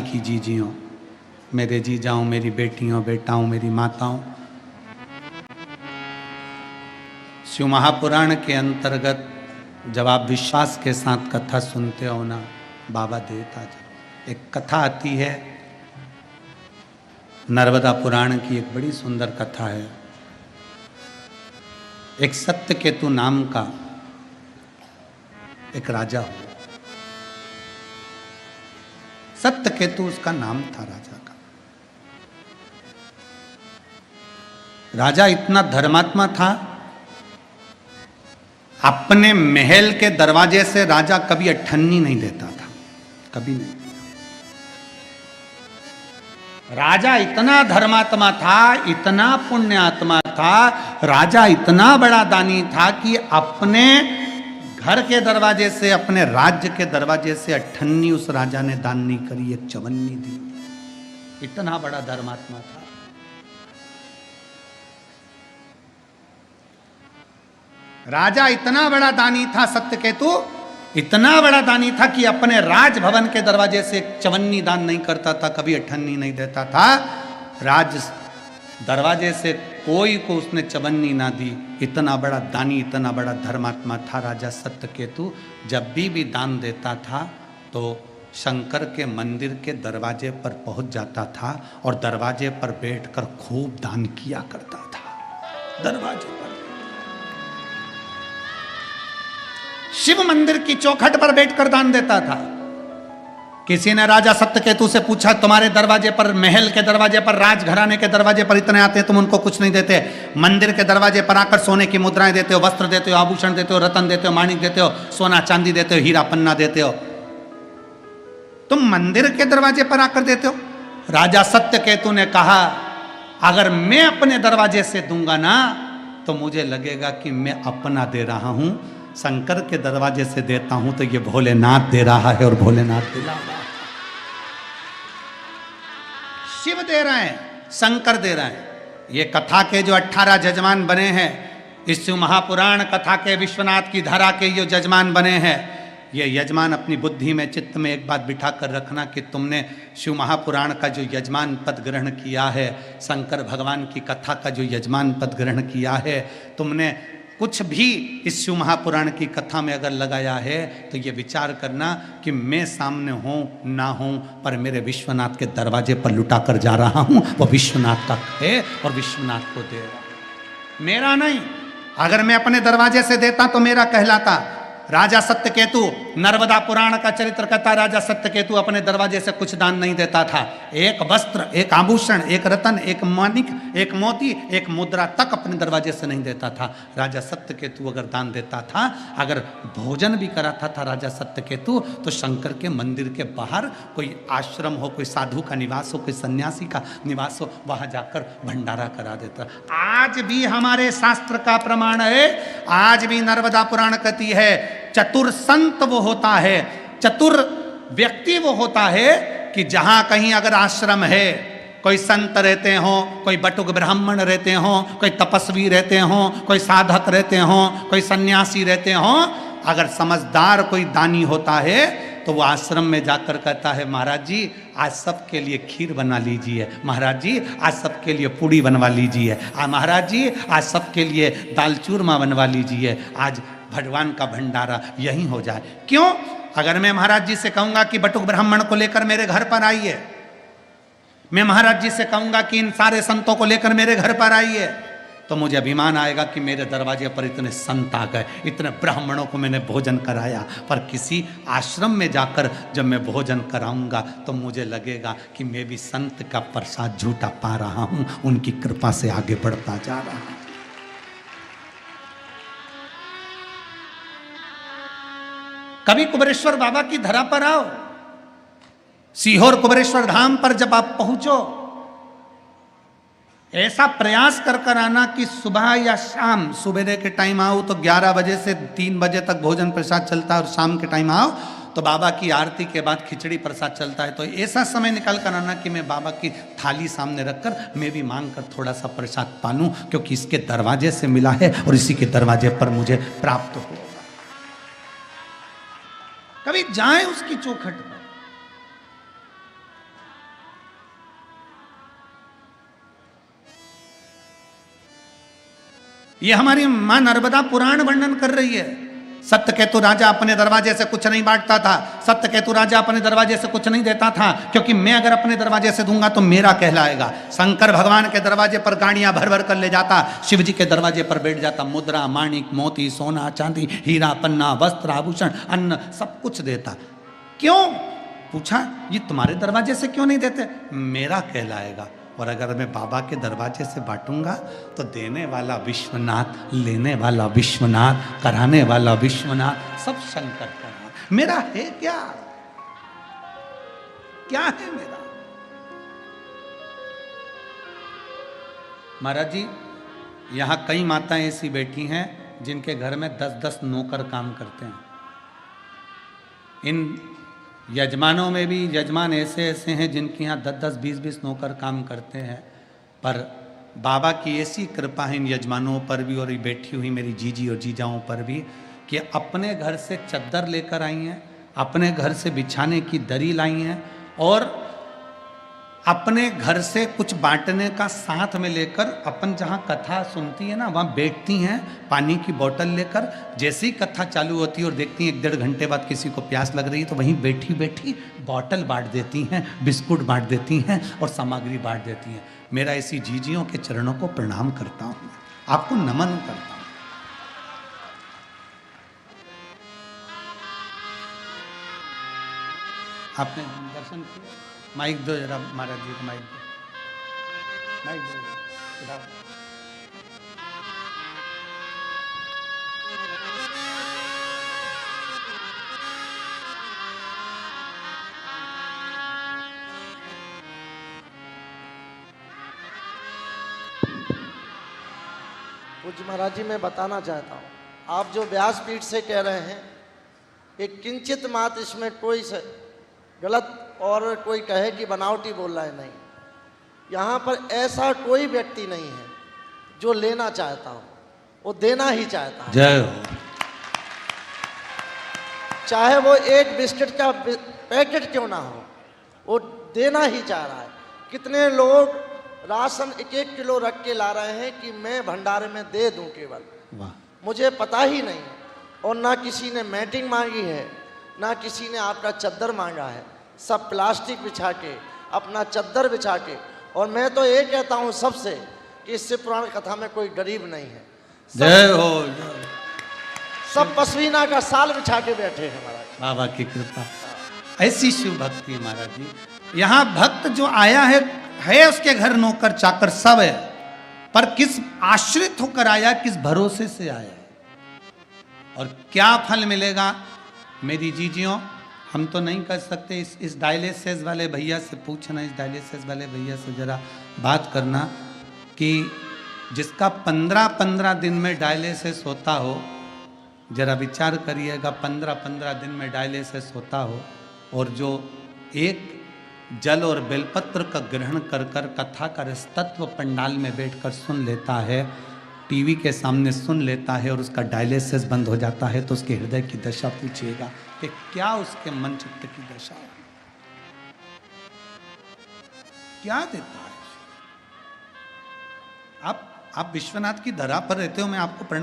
की जीजियों, मेरे जीजाओं, मेरी बेटियों, बेटाओं, मेरी माताओं, शिव महापुराण के अंतर्गत जब आप विश्वास के साथ कथा सुनते हो ना, बाबा देता जी एक कथा आती है, नर्मदा पुराण की एक बड़ी सुंदर कथा है। एक सत्यकेतु नाम का एक राजा हुआ। सत्यकेतु उसका नाम था राजा का। राजा इतना धर्मात्मा था, अपने महल के दरवाजे से राजा कभी अठन्नी नहीं देता था, कभी नहीं। राजा इतना धर्मात्मा था, इतना पुण्यात्मा था, राजा इतना बड़ा दानी था कि अपने घर के दरवाजे से, अपने राज्य के दरवाजे से अठन्नी उस राजा ने दान नहीं करी, एक चवन्नी दी। इतना बड़ा धर्मात्मा था। राजा इतना बड़ा दानी था, सत्यकेतु इतना बड़ा दानी था कि अपने राजभवन के दरवाजे से एक चवन्नी दान नहीं करता था, कभी अठन्नी नहीं देता था। राज दरवाजे से कोई को उसने चवन्नी ना दी। इतना बड़ा दानी, इतना बड़ा धर्मात्मा था राजा सत्यकेतु। जब भी दान देता था तो शंकर के मंदिर के दरवाजे पर पहुंच जाता था और दरवाजे पर बैठकर खूब दान किया करता था। दरवाजे पर, शिव मंदिर की चौखट पर बैठकर दान देता था। किसी ने राजा सत्यकेतु से पूछा, तुम्हारे दरवाजे पर, महल के दरवाजे पर, राजघराने के दरवाजे पर इतने आते हैं, तुम उनको कुछ नहीं देते? मंदिर के दरवाजे पर आकर सोने की मुद्राएं देते हो, वस्त्र देते हो, आभूषण देते हो, रतन देते हो, माणिक देते हो, सोना चांदी देते हो, हीरा पन्ना देते हो, तुम मंदिर के दरवाजे पर आकर देते हो? राजा सत्यकेतु ने कहा, अगर मैं अपने दरवाजे से दूंगा ना तो मुझे लगेगा कि मैं अपना दे रहा हूं, शंकर के दरवाजे से देता हूं तो ये भोलेनाथ दे रहा है और भोलेनाथ दिला रहा है। शिव दे रहे हैं, शंकर दे रहे हैं। ये कथा के जो 18 जजमान बने हैं, इस शिव महापुराण कथा के, विश्वनाथ की धारा के जो जजमान बने हैं, ये यजमान अपनी बुद्धि में, चित्त में एक बात बिठा कर रखना कि तुमने शिव महापुराण का जो यजमान पद ग्रहण किया है, शंकर भगवान की कथा का जो यजमान पद ग्रहण किया है, तुमने कुछ भी इस शिव महापुराण की कथा में अगर लगाया है तो ये विचार करना कि मैं सामने हूँ ना हूँ, पर मेरे विश्वनाथ के दरवाजे पर लुटा कर जा रहा हूँ। वो विश्वनाथ का है और विश्वनाथ को दे रहा, मेरा नहीं। अगर मैं अपने दरवाजे से देता तो मेरा कहलाता। राजा सत्यकेतु, नर्मदा पुराण का चरित्र कहता, राजा सत्यकेतु अपने दरवाजे से कुछ दान नहीं देता था। एक वस्त्र, एक आभूषण, एक रतन, एक माणिक, एक मोती, एक मुद्रा तक अपने दरवाजे से नहीं देता था। राजा सत्यकेतु अगर दान देता था, अगर भोजन भी कराता था राजा सत्यकेतु, तो शंकर के मंदिर के बाहर कोई आश्रम हो, कोई साधु का निवास हो, कोई सन्यासी का निवास हो, वहां जाकर भंडारा करा देता। आज भी हमारे शास्त्र का प्रमाण है, आज भी नर्मदा पुराण कहती है, चतुर संत वो होता है, चतुर व्यक्ति वो होता है कि जहां कहीं अगर आश्रम है, कोई संत रहते हो, कोई बटुक ब्राह्मण रहते हो, कोई तपस्वी रहते हो, कोई साधक रहते हो, कोई सन्यासी रहते हो, अगर समझदार कोई दानी होता है तो वो आश्रम में जाकर कहता है, महाराज जी आज सबके लिए खीर बना लीजिए, महाराज जी आज सबके लिए पूड़ी बनवा लीजिए, महाराज जी आज सबके लिए दाल चूरमा बनवा लीजिए, आज भगवान का भंडारा यही हो जाए। क्यों? अगर मैं महाराज जी से कहूंगा कि बटुक ब्राह्मण को लेकर मेरे घर पर आइए, मैं महाराज जी से कहूंगा कि इन सारे संतों को लेकर मेरे घर पर आइए, तो मुझे अभिमान आएगा कि मेरे दरवाजे पर इतने संत आ गए, इतने ब्राह्मणों को मैंने भोजन कराया। पर किसी आश्रम में जाकर जब मैं भोजन कराऊंगा तो मुझे लगेगा कि मैं भी संत का प्रसाद झूठा पा रहा हूं, उनकी कृपा से आगे बढ़ता जा रहा हूं। कभी कुबेरेश्वर बाबा की धरा पर आओ, सीहोर कुबेरेश्वर धाम पर जब आप पहुंचो, ऐसा प्रयास कर आना कि सुबह या शाम, सुबह के टाइम आओ तो 11 बजे से 3 बजे तक भोजन प्रसाद चलता है, और शाम के टाइम आओ तो बाबा की आरती के बाद खिचड़ी प्रसाद चलता है। तो ऐसा समय निकाल कर आना कि मैं बाबा की थाली सामने रखकर मैं भी मांग कर थोड़ा सा प्रसाद पालूं, क्योंकि इसके दरवाजे से मिला है और इसी के दरवाजे पर मुझे प्राप्त हो। कभी जाएं उसकी चौखट पर, ये हमारी मां नर्मदा पुराण वर्णन कर रही है। सत्यकेतु राजा अपने दरवाजे से कुछ नहीं बांटता था, सत्यकेतु राजा अपने दरवाजे से कुछ नहीं देता था, क्योंकि मैं अगर अपने दरवाजे से दूंगा तो मेरा कहलाएगा। शंकर भगवान के दरवाजे पर गाड़ियां भर भर कर ले जाता, शिव जी के दरवाजे पर बैठ जाता, मुद्रा, माणिक, मोती, सोना, चांदी, हीरा, पन्ना, वस्त्र, आभूषण, अन्न, सब कुछ देता। क्यों? पूछा, ये तुम्हारे दरवाजे से क्यों नहीं देते? मेरा कहलाएगा। और अगर मैं बाबा के दरवाजे से बांटूंगा तो देने वाला विश्वनाथ, लेने वाला विश्वनाथ, कराने वाला विश्वनाथ, सब शंकर का नाम। मेरा है क्या? क्या है मेरा? महाराज जी, यहां कई माताएं ऐसी बैठी हैं जिनके घर में 10-10 नौकर काम करते हैं। इन यजमानों में भी यजमान ऐसे ऐसे हैं जिनके यहाँ 10-10, 20-20 नौकर काम करते हैं। पर बाबा की ऐसी कृपा है इन यजमानों पर भी और ये बैठी हुई मेरी जीजी और जीजाओं पर भी कि अपने घर से चद्दर लेकर आई हैं, अपने घर से बिछाने की दरी लाई हैं और अपने घर से कुछ बांटने का साथ में लेकर, अपन जहाँ कथा सुनती है ना वहाँ बैठती हैं पानी की बोतल लेकर। जैसे ही कथा चालू होती है और देखती हैं 1-1.5 घंटे बाद किसी को प्यास लग रही है तो वहीं बैठी बैठी बोतल बांट देती हैं, बिस्कुट बांट देती हैं और सामग्री बांट देती हैं। मेरा ऐसी जीजियों के चरणों को प्रणाम करता हूँ, आपको नमन करता हूँ। आपने दर्शन किया? माइक दो जरा महाराज जी को, माइक दो, माइक दो जरा। पूज्य महाराज जी, मैं बताना चाहता हूँ, आप जो व्यासपीठ से कह रहे हैं कि किंचित मात्र इसमें कोई गलत और कोई कहे कि बनावटी बोल रहा है, नहीं। यहाँ पर ऐसा कोई व्यक्ति नहीं है जो लेना चाहता हो, वो देना ही चाहता है। जय हो। चाहे वो एक बिस्किट का पैकेट क्यों ना हो, वो देना ही चाह रहा है। कितने लोग राशन 1-1 किलो रख के ला रहे हैं कि मैं भंडारे में दे दूं केवल, मुझे पता ही नहीं, और ना किसी ने मैटिंग मांगी है, ना किसी ने आपका चद्दर मांगा है। सब प्लास्टिक बिछा के, अपना चद्दर बिछा के। और मैं तो ये कहता हूँ सबसे कि इससे पुराण कथा में कोई गरीब नहीं है। जय हो। सब पश्मीना का साल बिछा के बैठे हैं महाराज। बाबा की कृपा, ऐसी शिव भक्ति है महाराज जी। यहाँ भक्त जो आया है उसके घर नौकर चाकर सब है, पर किस आश्रित होकर आया, किस भरोसे से आया और क्या फल मिलेगा। मेरी जीजियों, हम तो नहीं कर सकते। इस डायलिसिस वाले भैया से पूछना, इस डायलिसिस वाले भैया से जरा बात करना कि जिसका 15-15 दिन में डायलिसिस होता हो, जरा विचार करिएगा, 15-15 दिन में डायलिसिस होता हो, और जो एक जल और बेलपत्र का ग्रहण कर कर कथा का रसतत्व पंडाल में बैठकर सुन लेता है, टीवी के सामने सुन लेता है और उसका डायलिसिस बंद हो जाता है, तो उसके हृदय की दशा पूछिएगा कि क्या उसके मन चित्त की दशा है, क्या देता है। आप विश्वनाथ की धरा पर रहते हो, मैं आपको प्रणाम